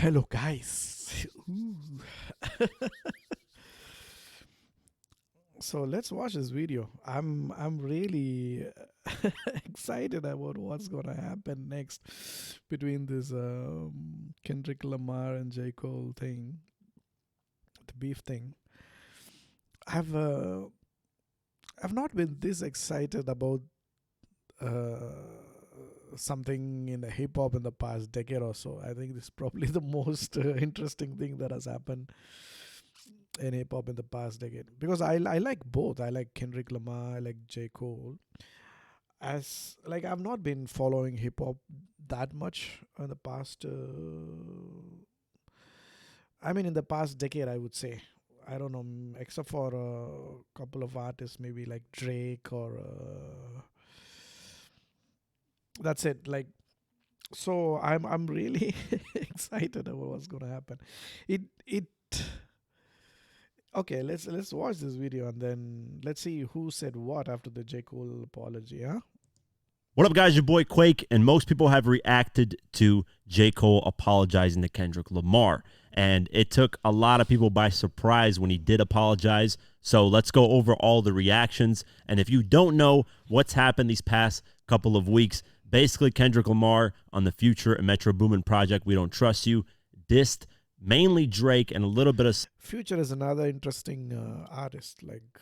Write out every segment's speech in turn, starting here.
Hello, guys. Ooh. So let's watch this video. I'm really excited about what's gonna happen next between this Kendrick Lamar and J Cole thing, the beef thing. I've uh, I've not been this excited about something in the hip hop in the past decade or so. I think this is probably the most interesting thing that has happened in hip hop in the past decade because I like both. I like Kendrick Lamar, I like J Cole. As like I've not been following hip hop that much in the past. I mean, in the past decade, I would say. I don't know, except for a couple of artists, maybe like Drake or that's it. Like, so I'm really excited about what's gonna happen. It Okay, let's watch this video and then let's see who said what after the J Cole apology, huh? What up, guys? Your boy Quake, and most people have reacted to J. Cole apologizing to Kendrick Lamar. And it took a lot of people by surprise when he did apologize. So let's go over all the reactions. And if you don't know what's happened these past couple of weeks, basically Kendrick Lamar on the Future and Metro Boomin project, We Don't Trust You, dissed mainly Drake and a little bit of Future is another interesting artist, like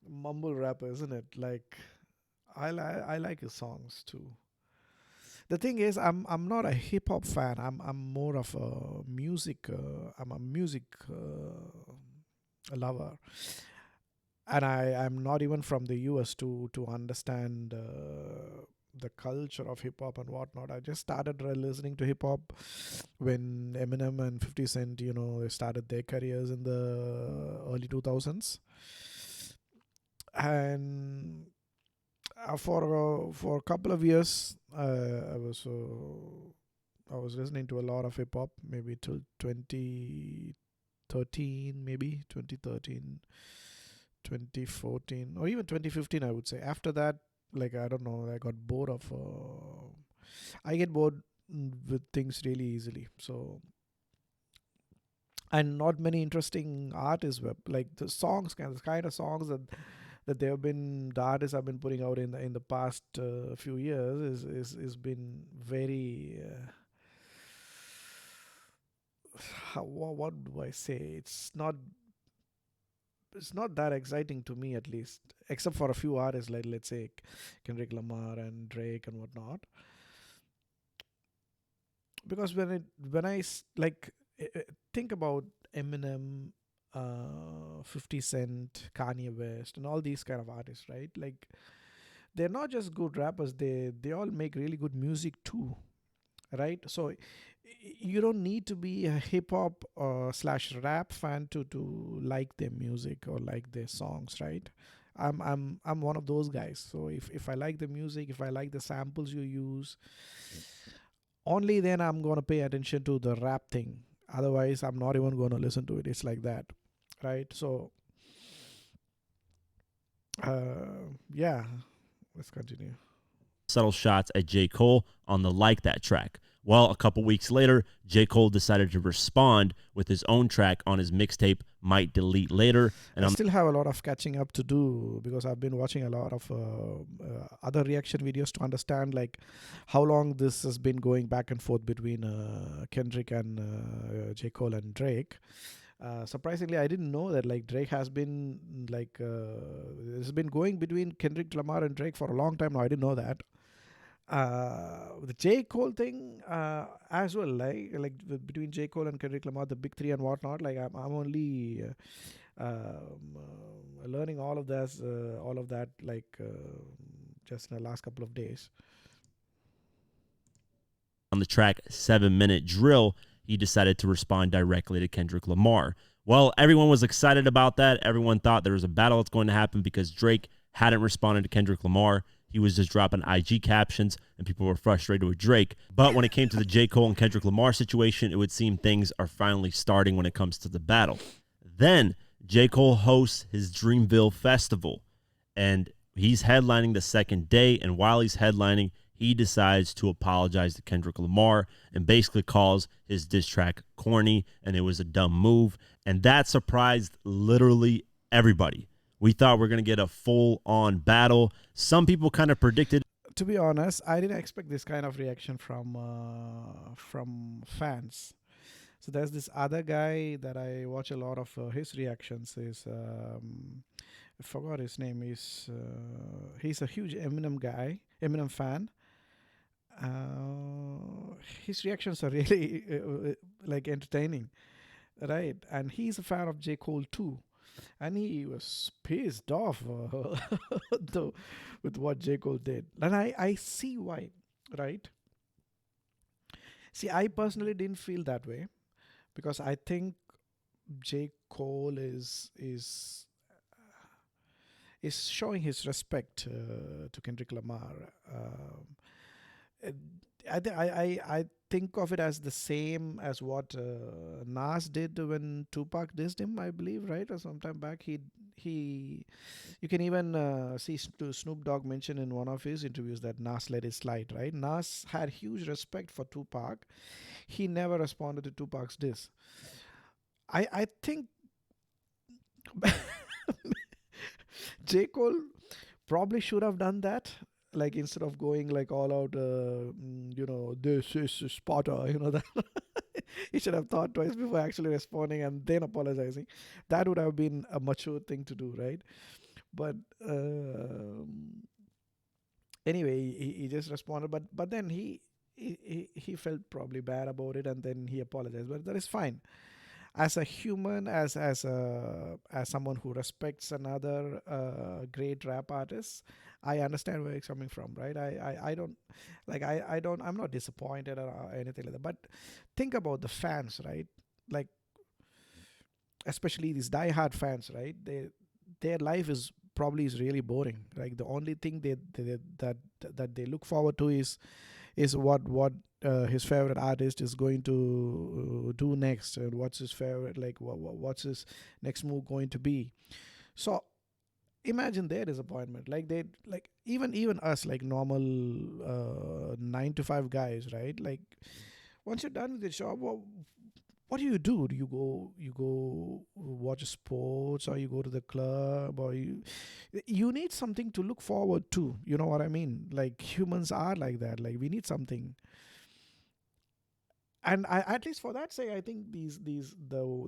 mumble rapper, isn't it? Like I like his songs too. The thing is, I'm not a hip hop fan. I'm more of a music. I'm a music lover, and I'm not even from the US to understand the culture of hip hop and whatnot. I just started listening to hip hop when Eminem and 50 Cent, they started their careers in the early 2000s, and for a couple of years, I was listening to a lot of hip hop, maybe till 2013, maybe 2013, 2014, or even 2015, I would say. After that, like I don't know, I got bored of. I get bored with things really easily. So, and not many interesting artists were like the kind of songs that they have been the artists have been putting out in the past few years is been very what do I say? It's not that exciting to me, at least, except for a few artists like, let's say, Kendrick Lamar and Drake and whatnot. Because when like think about Eminem, 50 Cent, Kanye West, and all these kind of artists, right? Like they're not just good rappers; they all make really good music too, right? So you don't need to be a hip hop slash rap fan to like their music or like their songs, right? I'm one of those guys. So if I like the music, if I like the samples you use, only then I'm gonna pay attention to the rap thing. Otherwise, I'm not even gonna listen to it. It's like that, right? So, yeah, let's continue. subtle shots at J. Cole on the Like That track. Well, a couple weeks later, J. Cole decided to respond with his own track on his mixtape, Might Delete Later. And I on still have a lot of catching up to do because I've been watching a lot of other reaction videos to understand like how long this has been going back and forth between Kendrick and J. Cole and Drake. Surprisingly, I didn't know that like Drake has been like it's been going between Kendrick Lamar and Drake for a long time now. I didn't know that. The J Cole thing as well, between J Cole and Kendrick Lamar, the big three and whatnot. Like I'm only learning all of that, like just in the last couple of days. the track 7-Minute Drill, he decided to respond directly to Kendrick Lamar. Well, everyone was excited about that. Everyone thought there was a battle that's going to happen because Drake hadn't responded to Kendrick Lamar. He was just dropping IG captions, and people were frustrated with Drake. But when it came to the J. Cole and Kendrick Lamar situation, it would seem things are finally starting when it comes to the battle. Then J. Cole hosts his Dreamville Festival, and he's headlining the second day. And while he's headlining, he decides to apologize to Kendrick Lamar and basically calls his diss track corny and it was a dumb move. And that surprised literally everybody. We thought we are going to get a full on battle. Some people kind of predicted. To be honest, I didn't expect this kind of reaction from fans. So there's this other guy that I watch a lot of his reactions. Is I forgot his name. He's a huge Eminem guy, Eminem fan. His reactions are really like entertaining, right? And he's a fan of J Cole too, and he was pissed off the, with what J Cole did, and I see why, right? See, I personally didn't feel that way because I think J Cole is showing his respect to Kendrick Lamar. Uh, I think of it as the same as what Nas did when Tupac dissed him, I believe, right, or sometime back. He, you can even see Snoop Dogg mention in one of his interviews that Nas let it slide, right? Nas had huge respect for Tupac. He never responded to Tupac's diss. I think J Cole probably should have done that, like instead of going like all out, this is Sparta, that. He should have thought twice before actually responding and then apologizing. That would have been a mature thing to do, right? But anyway, he just responded, but then he felt probably bad about it, and then he apologized. But that is fine. As a human, as someone who respects another great rap artist, I understand where it's coming from, right? I don't like I don't I'm not disappointed or anything like that. But think about the fans, right? Like especially these die-hard fans, right? Their life is really boring. Like the only thing that they look forward to is what his favorite artist is going to do next, and what's his favorite, like what's his next move going to be. So imagine their disappointment. Like they, like even us, like normal 9 to 5 guys, right? Like once you're done with the job, what do you do? Do you go watch sports, or you go to the club, or you need something to look forward to, you know what I mean? Like humans are like that. Like we need something. And I, at least for that sake, I think these the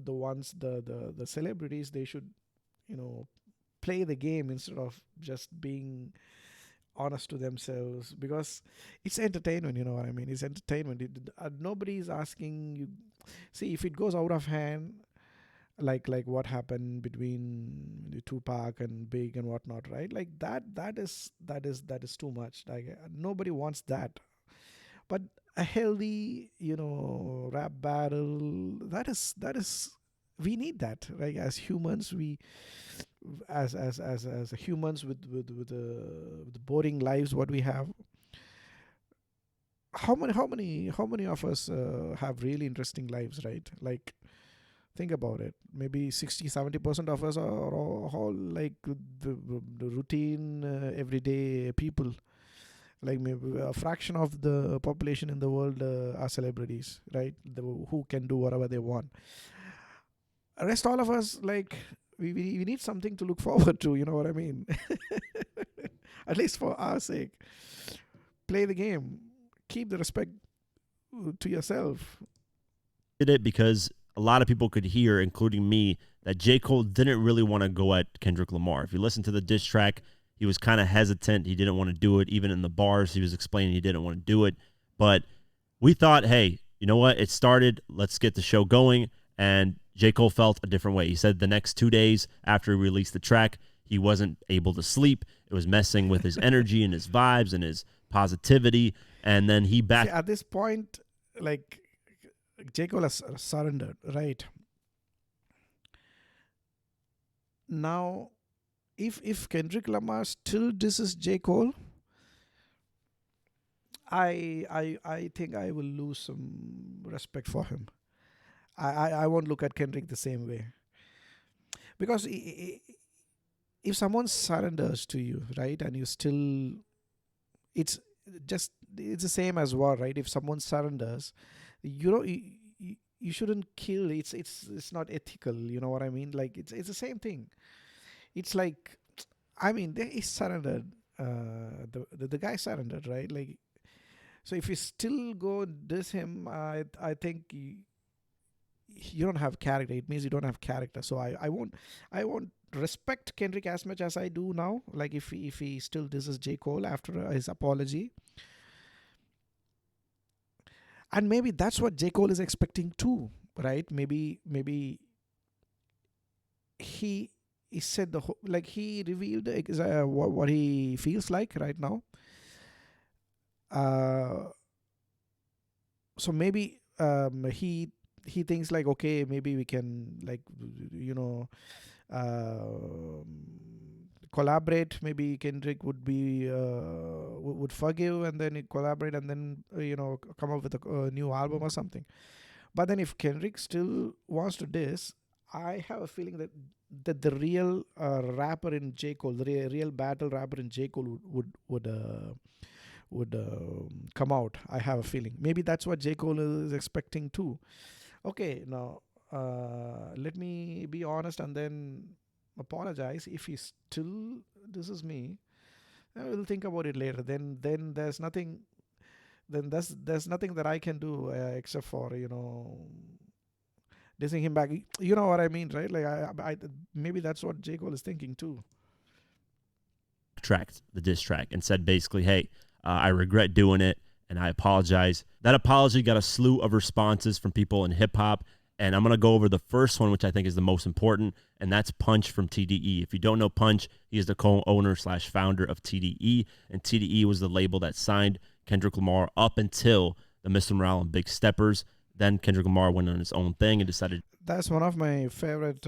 ones, the celebrities, they should, you know play the game instead of just being honest to themselves, because it's entertainment, you know what I mean? It's entertainment. Nobody is asking you. See, if it goes out of hand, like what happened between the Tupac and Big and whatnot, right? Like that is too much. Like nobody wants that. But a healthy, rap battle, that is we need that, right? As humans, we as humans with boring lives what we have. How many of us have really interesting lives, right? Like think about it. Maybe 60-70% of us are all like the routine everyday people. Like maybe a fraction of the population in the world are celebrities, right? Who can do whatever they want. Rest all of us, like we need something to look forward to, you know what I mean? At least for our sake, play the game, keep the respect to yourself. Did it because a lot of people could hear, including me, that J. Cole didn't really want to go at Kendrick Lamar. If you listen to the diss track, he was kind of hesitant. He didn't want to do it. Even in the bars, he was explaining he didn't want to do it. But we thought, hey, you know what? It started. Let's get the show going. And J. Cole felt a different way. He said the next 2 days after he released the track, he wasn't able to sleep. It was messing with his energy and his vibes and his positivity. And then he See, backed. at this point, like J. Cole has surrendered, right? Now, if Kendrick Lamar still disses J. Cole, I think I will lose some respect for him. I won't look at Kendrick the same way, because if someone surrenders to you, right, and you still, it's just it's the same as war, right? If someone surrenders, you know, you shouldn't kill. It's not ethical. You know what I mean? Like it's the same thing. It's like, I mean, he surrendered. The guy surrendered, right? Like, so if you still go diss him, I think you don't have character. It means you don't have character. So I won't respect Kendrick as much as I do now. Like if he still disses J Cole after his apology, and maybe that's what J Cole is expecting too, right? Maybe he said like he revealed what he feels like right now. Uh, so maybe he thinks like, okay, maybe we can, like, you know, um collaborate. Maybe Kendrick would be would forgive, and then collaborate, and then come up with a new album or something. But then if Kendrick still wants to diss, I have a feeling that the real rapper in J Cole, the real battle rapper in J Cole would come out. I have a feeling. Maybe that's what J Cole is expecting too. Okay, now let me be honest and then apologize. If he still this is me, I will think about it later. Then there's nothing. Then there's nothing that I can do except for dissing him back. You know what I mean, right? Like I maybe that's what J Cole is thinking too. Tracked the diss track and said basically, hey, I regret doing it and I apologize. That apology got a slew of responses from people in hip hop. And I'm going to go over the first one, which I think is the most important, and that's Punch from TDE. If you don't know Punch, he is the co-owner / founder of TDE, and TDE was the label that signed Kendrick Lamar up until the Mr. Morale and Big Steppers. Then Kendrick Lamar went on his own thing and decided. That's one of my favorite.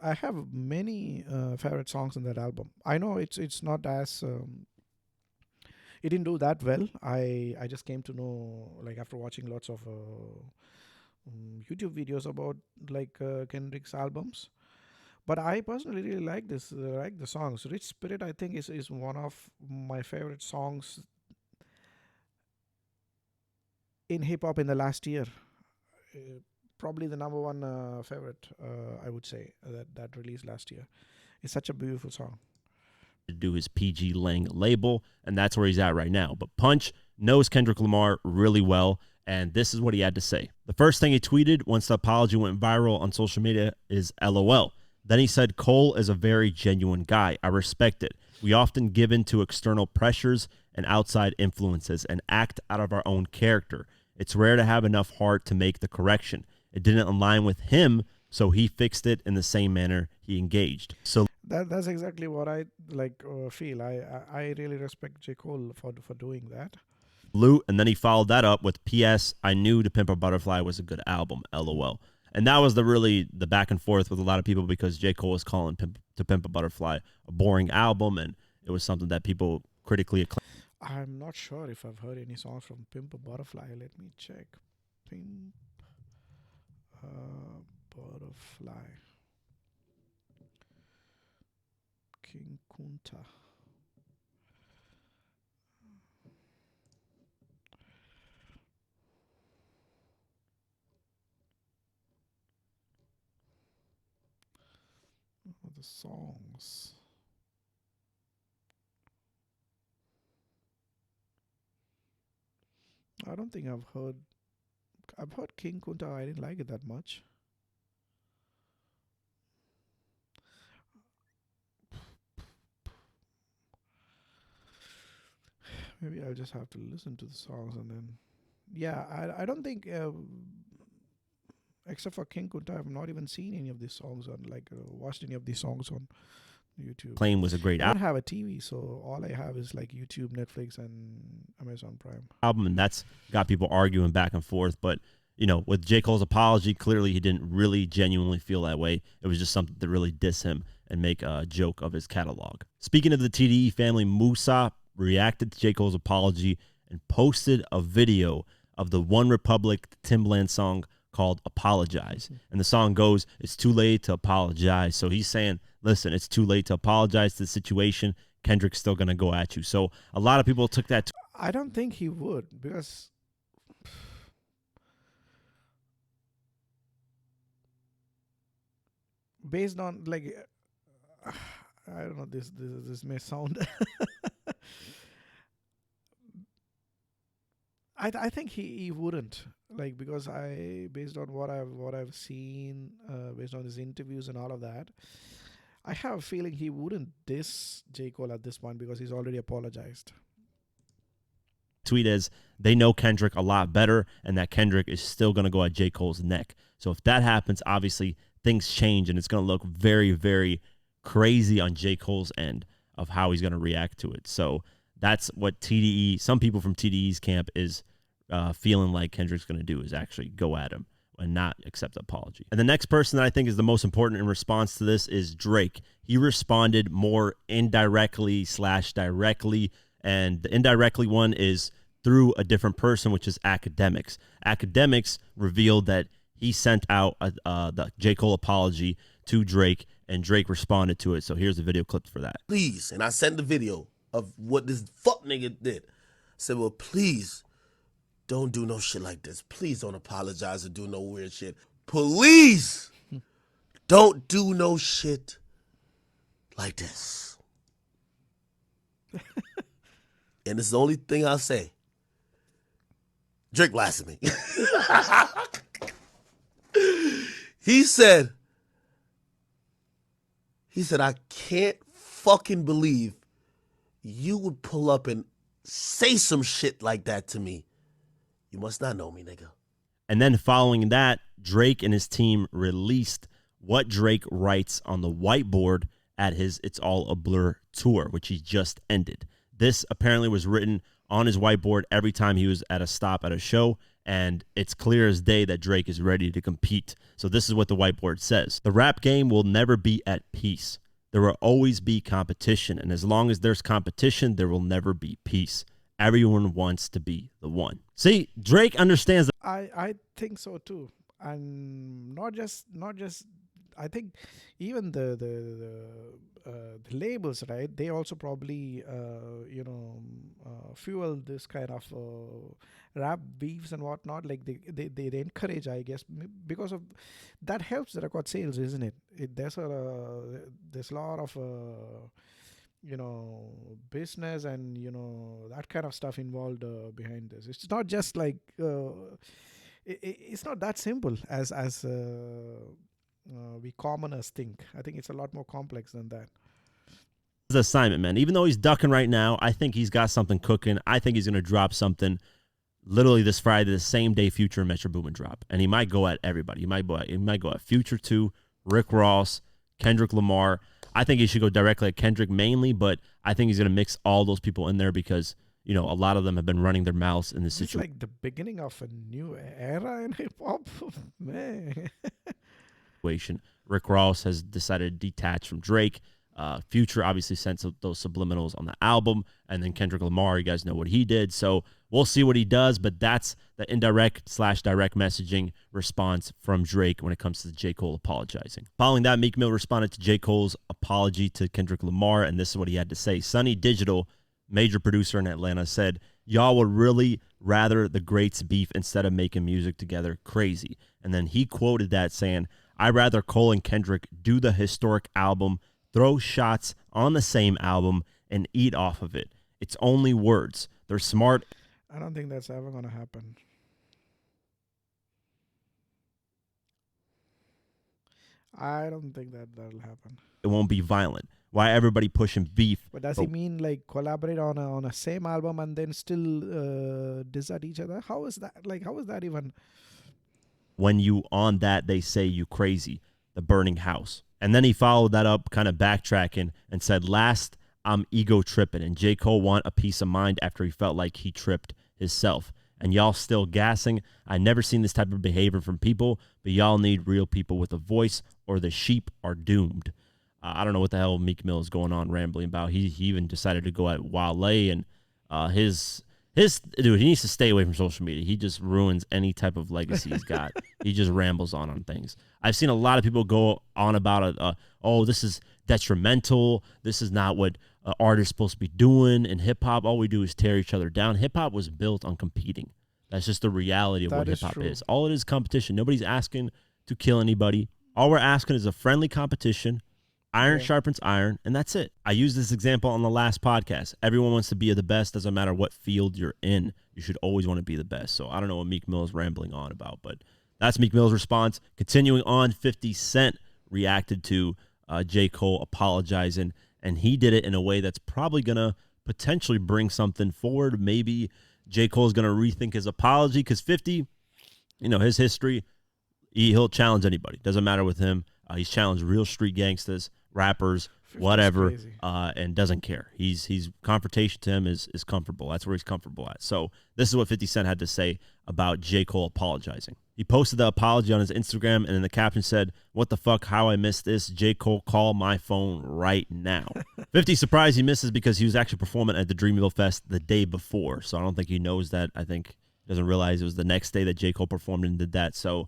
I have many favorite songs in that album. I know it's not as it didn't do that well. I just came to know, like, after watching lots of YouTube videos about like Kendrick's albums. But I personally really like like the songs. Rich Spirit, I think, is one of my favorite songs in hip hop in the last year. Probably the number one favorite, I would say, that released last year. It's such a beautiful song. To do his PG Lang label, and that's where he's at right now. But Punch knows Kendrick Lamar really well, and this is what he had to say. The first thing he tweeted once the apology went viral on social media is LOL. Then he said, Cole is a very genuine guy. I respect it. We often give in to external pressures and outside influences and act out of our own character. It's rare to have enough heart to make the correction. It didn't align with him, so he fixed it in the same manner he engaged. So that's exactly what I feel. I really respect J. Cole for doing that. And then he followed that up with P.S. I knew To Pimp a Butterfly was a good album, LOL. And that was the back and forth with a lot of people because J. Cole was calling To Pimp a Butterfly a boring album, and it was something that people critically acclaimed. I'm not sure if I've heard any songs from Pimp a Butterfly. Let me check. Pimp a Butterfly. King Kunta. The songs. I don't think I've heard King Kunta. I didn't like it that much. Maybe I'll just have to listen to the songs and then. Yeah, I don't think except for King Kunta, I've not even seen any of these songs on watched any of these songs on YouTube. Claim was a great album. I don't have a TV, so all I have is like YouTube, Netflix, and Amazon Prime. Album, and that's got people arguing back and forth. But with J. Cole's apology, clearly he didn't really genuinely feel that way. It was just something to really diss him and make a joke of his catalog. Speaking of the TDE family, Musa reacted to J. Cole's apology and posted a video of the One Republic Timbaland song called Apologize. And the song goes, it's too late to apologize. So he's saying, listen, it's too late to apologize to the situation. Kendrick's still going to go at you. So a lot of people took that. I don't think he would, because based on like I don't know, this may sound I think he wouldn't, like, because I based on what I've seen, based on his interviews and all of that, I have a feeling he wouldn't diss J. Cole at this point because he's already apologized. Tweet is they know Kendrick a lot better and that Kendrick is still going to go at J. Cole's neck. So if that happens, obviously things change and it's going to look very, very crazy on J. Cole's end of how he's going to react to it. So that's what TDE, some people from TDE's camp is feeling like Kendrick's going to do, is actually go at him and not accept the apology. And the next person that I think is the most important in response to this is Drake. He responded more indirectly / directly, and the indirectly one is through a different person, which is Academics. Academics revealed that he sent out the J. Cole apology to Drake, and Drake responded to it. So here's the video clip for that. Please, and I sent the video of what this fuck nigga did. I said, well, please don't do no shit like this. Please don't apologize or do no weird shit. Please don't do no shit like this. And it's the only thing I'll say. Drake blasted me. He said, I can't fucking believe you would pull up and say some shit like that to me. You must not know me, nigga. And then following that, Drake and his team released what Drake writes on the whiteboard at his It's All a Blur tour, which he just ended. This apparently was written on his whiteboard every time he was at a stop at a show, and it's clear as day that Drake is ready to compete. So this is what the whiteboard says. The rap game will never be at peace. There will always be competition, and as long as there's competition, there will never be peace. Everyone wants to be the one. See, Drake understands that. I think so too, and not just I think even the labels, right? They also probably fuel this kind of rap beefs and whatnot. Like they encourage, I guess, because of that helps the record sales, isn't it? There's a lot of business and that kind of stuff involved behind this. It's not just like it's not that simple as we commoners think. I think it's a lot more complex than that. His assignment, man. Even though he's ducking right now, I think he's got something cooking. I think he's going to drop something literally this Friday, the same day Future and Metro Boomin drop. And he might go at everybody. He might go at Future 2, Rick Ross, Kendrick Lamar. I think he should go directly at Kendrick mainly, but I think he's going to mix all those people in there because, a lot of them have been running their mouths in this situation. It's like the beginning of a new era in hip hop, man. Rick Ross has decided to detach from Drake. Future obviously sent those subliminals on the album, and then Kendrick Lamar, you guys know what he did. So we'll see what he does, but that's the indirect / direct messaging response from Drake when it comes to J. Cole apologizing. Following that, Meek Mill responded to J. Cole's apology to Kendrick Lamar, and this is what he had to say. Sonny Digital, major producer in Atlanta, said, y'all would really rather the greats beef instead of making music together. Crazy. And then he quoted that saying, I'd rather Cole and Kendrick do the historic album, throw shots on the same album, and eat off of it. It's only words. They're smart. I don't think that's ever going to happen. I don't think that'll happen. It won't be violent. Why everybody pushing beef? But does he mean like collaborate on a same album and then still diss at each other? How is that? Like, how is that even? When you on that, they say you crazy. The Burning House. And then he followed that up, kind of backtracking, and said, last, I'm ego tripping, and J. Cole want a peace of mind after he felt like he tripped himself. And y'all still gassing. I never seen this type of behavior from people, but y'all need real people with a voice or the sheep are doomed. I don't know what the hell Meek Mill is going on rambling about. He even decided to go at Wale, and his dude, he needs to stay away from social media. He just ruins any type of legacy he's got. He just rambles on things. I've seen a lot of people go on about it. Oh, this is detrimental. This is not what artist supposed to be doing. In hip hop, all we do is tear each other down. Hip hop was built on competing. That's just the reality of That what is hip hop true. is. All it is competition. Nobody's asking to kill anybody. All we're asking is a friendly competition. Iron Yeah. sharpens iron, and that's it. I used this example on the last podcast. Everyone wants to be the best. Doesn't matter what field you're in. You should always want to be the best. So I don't know what Meek Mill is rambling on about, but that's Meek Mill's response. Continuing on, 50 Cent reacted to J. Cole apologizing, and he did it in a way that's probably going to potentially bring something forward. Maybe J. Cole is going to rethink his apology because 50, his history, he'll challenge anybody. Doesn't matter with him. He's challenged real street gangsters, rappers, 50's whatever, crazy. and doesn't care. He's confrontation to him is comfortable. That's where he's comfortable at. So this is what 50 Cent had to say about J. Cole apologizing. He posted the apology on his Instagram, and in the caption said, "What the fuck, how I missed this? J. Cole, call my phone right now." 50 surprised he misses because he was actually performing at the Dreamville Fest the day before. So I don't think he knows that. I think he doesn't realize it was the next day that J. Cole performed and did that. So,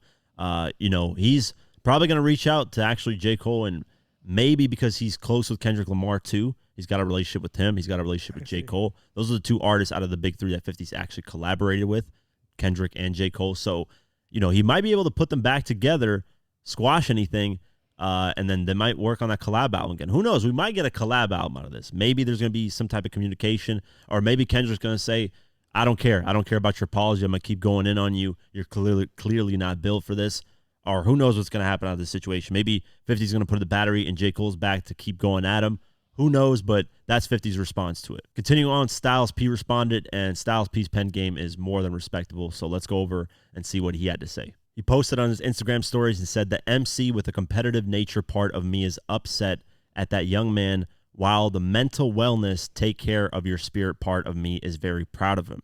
he's probably going to reach out to actually J. Cole, and maybe because he's close with Kendrick Lamar too. He's got a relationship with him. He's got a relationship with J. Cole. Those are the two artists out of the big three that 50's actually collaborated with, Kendrick and J. Cole. So, he might be able to put them back together, squash anything, and then they might work on that collab album again. Who knows? We might get a collab album out of this. Maybe there's going to be some type of communication, or maybe Kendrick's going to say, I don't care. I don't care about your apology. I'm going to keep going in on you. You're clearly not built for this. Or who knows what's going to happen out of this situation. Maybe 50's going to put the battery in J. Cole's back to keep going at him. Who knows, but that's 50's response to it. Continuing on, Styles P responded, and Styles P's pen game is more than respectable. So let's go over and see what he had to say. He posted on his Instagram stories and said, "The MC with the competitive nature part of me is upset at that young man, while the mental wellness, take care of your spirit part of me is very proud of him.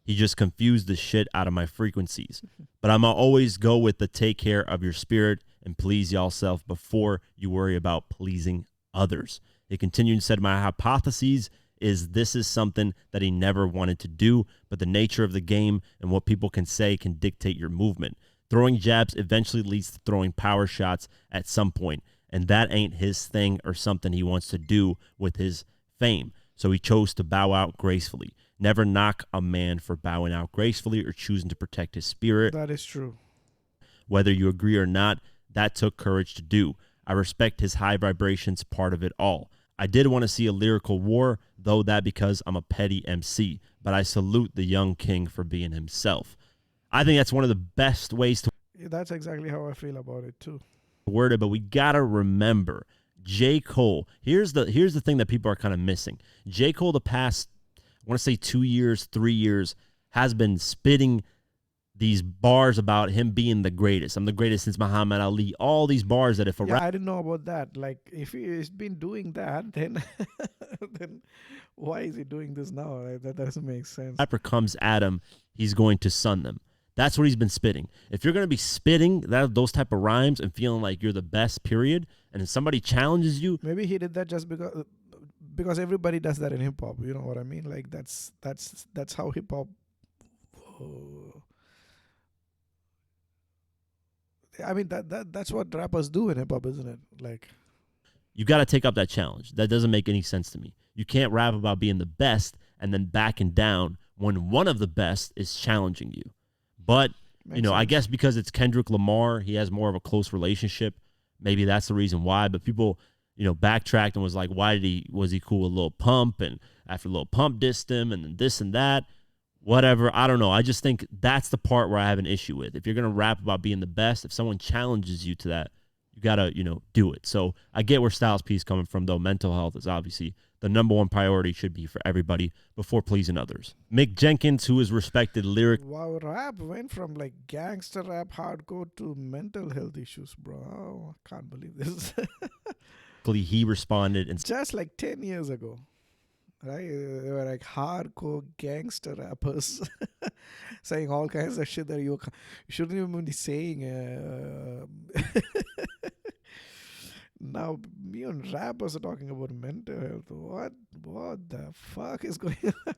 He just confused the shit out of my frequencies. But I'ma always go with the take care of your spirit and please y'all self before you worry about pleasing others." He continued and said, "My hypothesis is this is something that he never wanted to do, but the nature of the game and what people can say can dictate your movement. Throwing jabs eventually leads to throwing power shots at some point, and that ain't his thing or something he wants to do with his fame. So he chose to bow out gracefully. Never knock a man for bowing out gracefully or choosing to protect his spirit. That is true. Whether you agree or not, that took courage to do. I respect his high vibrations part of it all. I did want to see a lyrical war, though that because I'm a petty MC, but I salute the young king for being himself." I think that's one of the best ways to That's exactly how I feel about it too. word it, but we gotta remember J. Cole. Here's the thing that people are kind of missing. J. Cole the past, I want to say 2 years, 3 years, has been spitting these bars about him being the greatest. I'm the greatest since Muhammad Ali. All these bars that if a Yeah, I didn't know about that. Like, if he's been doing that, then then why is he doing this now? Like, that doesn't make sense. rapper comes at him, he's going to sun them. That's what he's been spitting. If you're going to be spitting those type of rhymes and feeling like you're the best, period, and if somebody challenges you, Maybe he did that just because everybody does that in hip hop. You know what I mean? Like that's how hip hop. I mean that's what rappers do in hip hop, isn't it? Like, you got to take up that challenge. That doesn't make any sense to me. You can't rap about being the best and then backing down when one of the best is challenging you. But, makes I sense. guess because it's Kendrick Lamar, he has more of a close relationship. Maybe that's the reason why. But people, backtracked and was like, was he cool with Lil Pump? And after Lil Pump dissed him and then this and that, whatever. I don't know. I just think that's the part where I have an issue with. If you're going to rap about being the best, if someone challenges you to that, you got to, do it. So I get where Styles P is coming from, though. Mental health is obviously the number one priority, should be for everybody before pleasing others. Mick Jenkins, who is respected lyrically, Wow, rap went from like gangster rap hardcore to mental health issues, bro. Oh, I can't believe this. he responded and Just like 10 years ago, right? They were like hardcore gangster rappers saying all kinds of shit that you shouldn't even be saying. Now, me and rappers are talking about mental health. What the fuck is going on?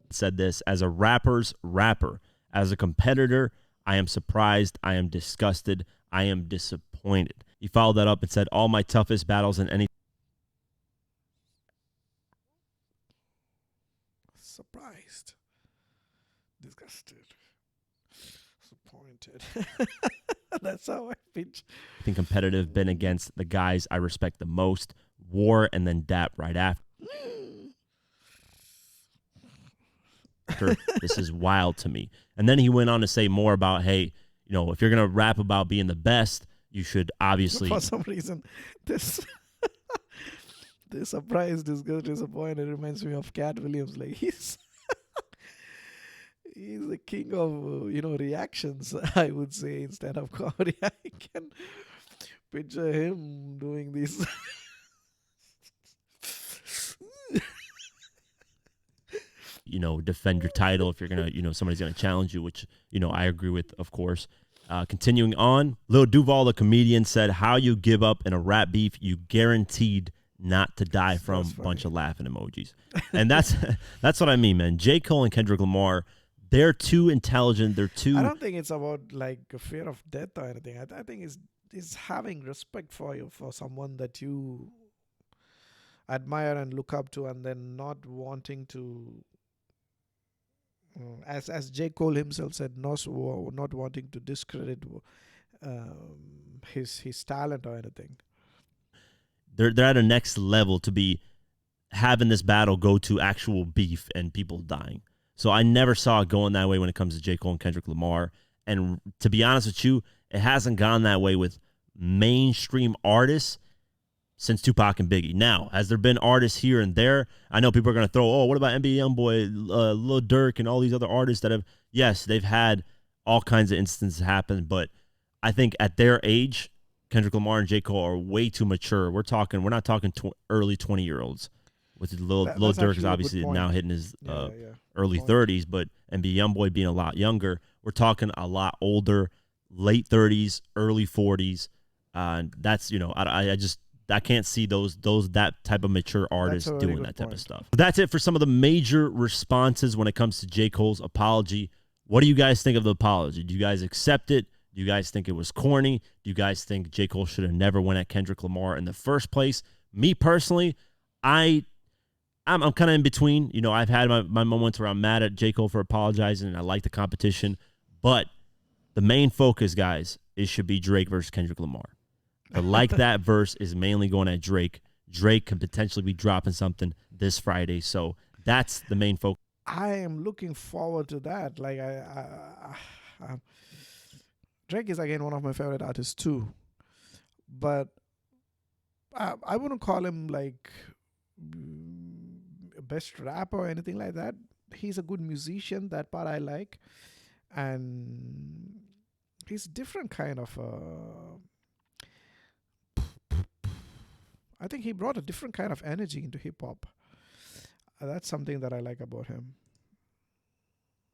said this: "As a rapper's rapper, as a competitor, I am surprised, I am disgusted, I am disappointed." He followed that up and said, "All my toughest battles in any surprised, disgusted, disappointed. That's how I pitch. I think competitive, been against the guys I respect the most. War and then Dap right after. This is wild to me. And then he went on to say more about, hey, you know, if you're going to rap about being the best, you should obviously. For some reason, this surprise, disgust, disappointed reminds me of Cat Williams. Like he's the king of reactions. I would say instead of comedy. I can picture him doing these. You know, defend your title if you're gonna, somebody's gonna challenge you, which I agree with, of course. Continuing on, Lil Duval, the comedian, said, "How you give up in a rap beef, you guaranteed not to die from." Bunch of laughing emojis, and that's what I mean, man. J. Cole and Kendrick Lamar, they're too intelligent. They're too. I don't think it's about like a fear of death or anything. I think it's having respect for someone that you admire and look up to, and then not wanting to. As J. Cole himself said, not wanting to discredit his talent or anything. They're at a next level to be having this battle go to actual beef and people dying. So I never saw it going that way when it comes to J. Cole and Kendrick Lamar. And to be honest with you, it hasn't gone that way with mainstream artists since Tupac and Biggie. Now, has there been artists here and there? I know people are going to throw, what about NBA Youngboy, Lil Durk, and all these other artists that have, yes, they've had all kinds of instances happen, but I think at their age, Kendrick Lamar and J. Cole are way too mature. We're not talking early 20-year-olds. With Lil Durk is obviously now hitting his early 30s, but NBA Youngboy being a lot younger. We're talking a lot older, late 30s, early 40s. That's, I can't see that type of mature artists doing that type of stuff. That's it for some of the major responses when it comes to J. Cole's apology. What do you guys think of the apology? Do you guys accept it? Do you guys think it was corny? Do you guys think J. Cole should have never went at Kendrick Lamar in the first place? Me personally, I'm kind of in between. I've had my moments where I'm mad at J. Cole for apologizing, and I like the competition. But the main focus, guys, should be Drake versus Kendrick Lamar. The Like That verse is mainly going at Drake. Drake could potentially be dropping something this Friday. So that's the main focus. I am looking forward to that. Like Drake is again one of my favorite artists too. But I wouldn't call him like best rapper or anything like that. He's a good musician. That part I like. And he's different kind of I think he brought a different kind of energy into hip-hop. That's something that I like about him.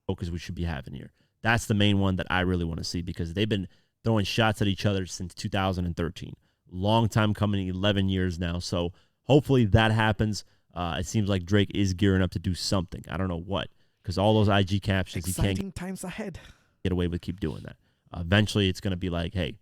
Focus we should be having here. That's the main one that I really want to see because they've been throwing shots at each other since 2013. Long time coming, 11 years now. So hopefully that happens. It seems like Drake is gearing up to do something. I don't know what because all those IG captions, exciting he can't times ahead. Get away with keep doing that. Eventually it's going to be like, hey,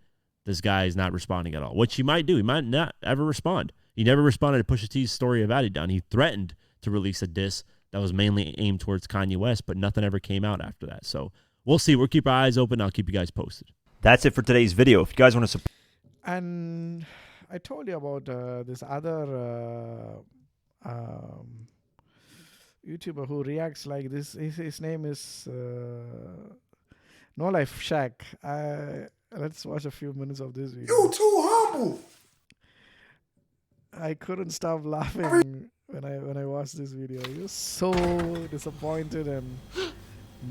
this guy is not responding at all, which he might do. He might not ever respond. He never responded to Pusha T's story of Adidon. He threatened to release a diss that was mainly aimed towards Kanye West, but nothing ever came out after that. So we'll see. We'll keep our eyes open. I'll keep you guys posted. That's it for today's video. If you guys want to support. And I told you about this other YouTuber who reacts like this. His name is No Life Shack. Let's watch a few minutes of this video. You too humble. I couldn't stop laughing when I watched this video. He was so disappointed and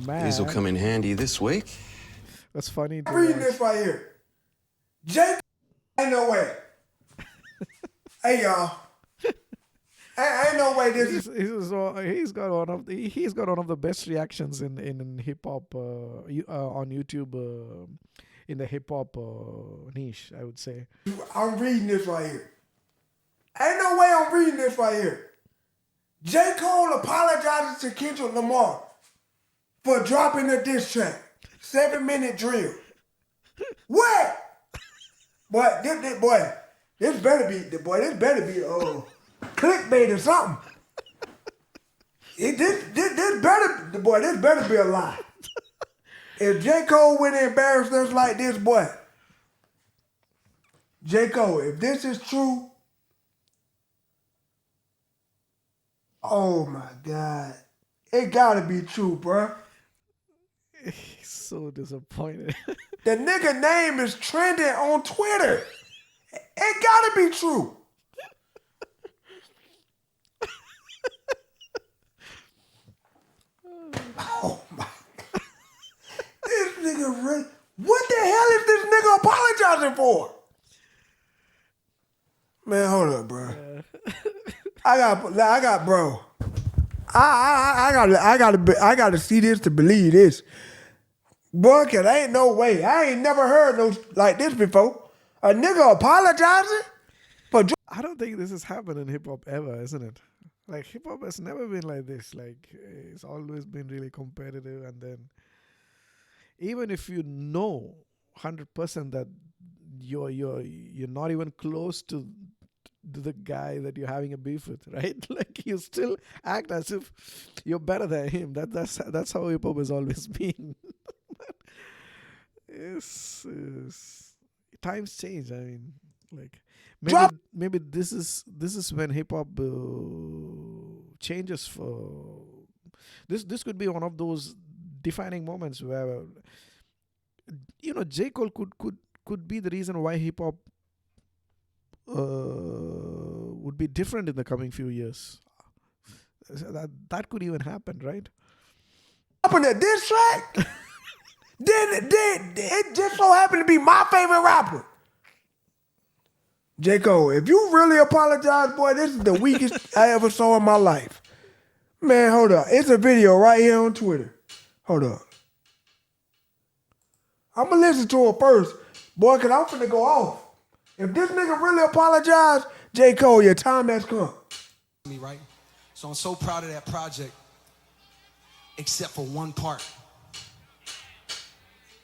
mad. These will come in handy this week. That's funny. I'm reading this right here. Jake ain't no way. Hey y'all. Ain't no way this is. He's got one of the best reactions in hip hop on YouTube in the hip hop niche, I would say. I'm reading this right here. Ain't no way I'm reading this right here. J. Cole apologizes to Kendrick Lamar for dropping a diss track. 7-minute drill. What? Boy, this better be clickbait or something. This this better be a lie. If J. Cole went and embarrassed us like this, boy, J. Cole, if this is true, oh my God, it gotta be true, bruh. He's so disappointed. The nigga name is trending on Twitter. It gotta be true. Oh my God. This nigga really. What the hell is this nigga apologizing for? Man, hold up, bro. I got, bro. I gotta see this to believe this. Boy, cause ain't no way. I ain't never heard no like this before. A nigga apologizing for. I don't think this has happened in hip hop ever, isn't it? Like hip hop has never been like this. Like it's always been really competitive, and then even if you know 100% that you're not even close to the guy that you're having a beef with, right? Like you still act as if you're better than him. That's how hip hop has always been. It's times change. I mean, like maybe this is when hip hop changes. For this could be one of those defining moments where J. Cole could be the reason why hip hop would be different in the coming few years. That could even happen, right? Up at this track. Then it just so happened to be my favorite rapper. J. Cole, if you really apologize, boy, this is the weakest I ever saw in my life. Man, hold up. It's a video right here on Twitter. Hold up. I'm going to listen to it first, boy, because I'm finna go off. If this nigga really apologize, J. Cole, your time has come. Me, right? So I'm so proud of that project, except for one part.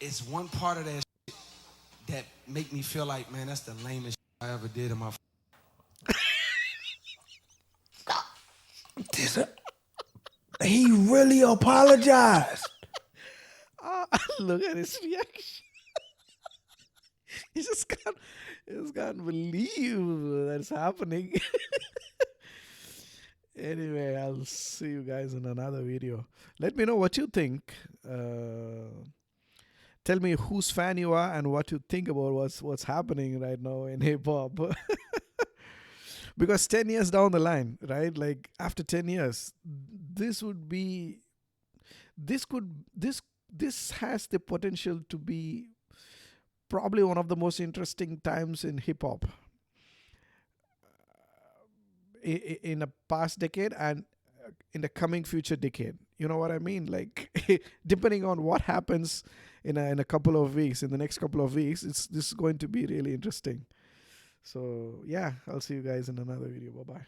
It's one part of that shit that make me feel like, man, that's the lamest shit I ever did in my. He really apologized. Look at his reaction. He just can't believe that's happening. Anyway, I'll see you guys in another video. Let me know what you think. Tell me whose fan you are and what you think about what's happening right now in hip hop. Because 10 years down the line, right? Like after 10 years, this has the potential to be probably one of the most interesting times in hip hop in a past decade and in the coming future decade. You know what I mean? Like depending on what happens in a couple of weeks, in the next couple of weeks, this is going to be really interesting. So yeah, I'll see you guys in another video. Bye bye.